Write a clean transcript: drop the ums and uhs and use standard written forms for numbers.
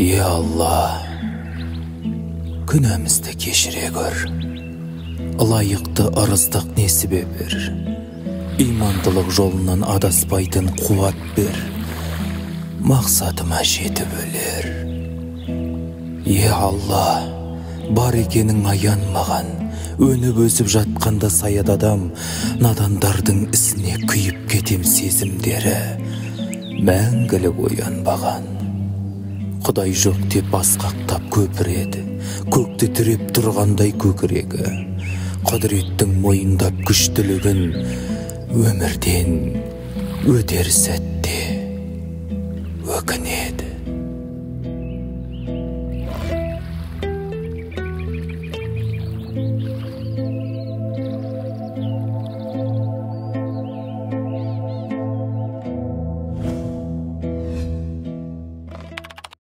Ya Allah, günahımızda keşire gör. Layıqты ырыздық несібе бер. İmandылық жолынан адаспайтын қуат бер. Мақсатыма жетіп өлер. Ya Allah, бар екенің аянмаған, өніп өсіп жатқанда саяд адам, надандардың ісіне күйіп кетем сезімдері, мәңгілік оянбаған. Құдай жоқ деп басқақтап көпіреді, көкті тіреп тұрғандай көкірегі. Құдіреттің мойындап күштілігін өмірден өтер сәтте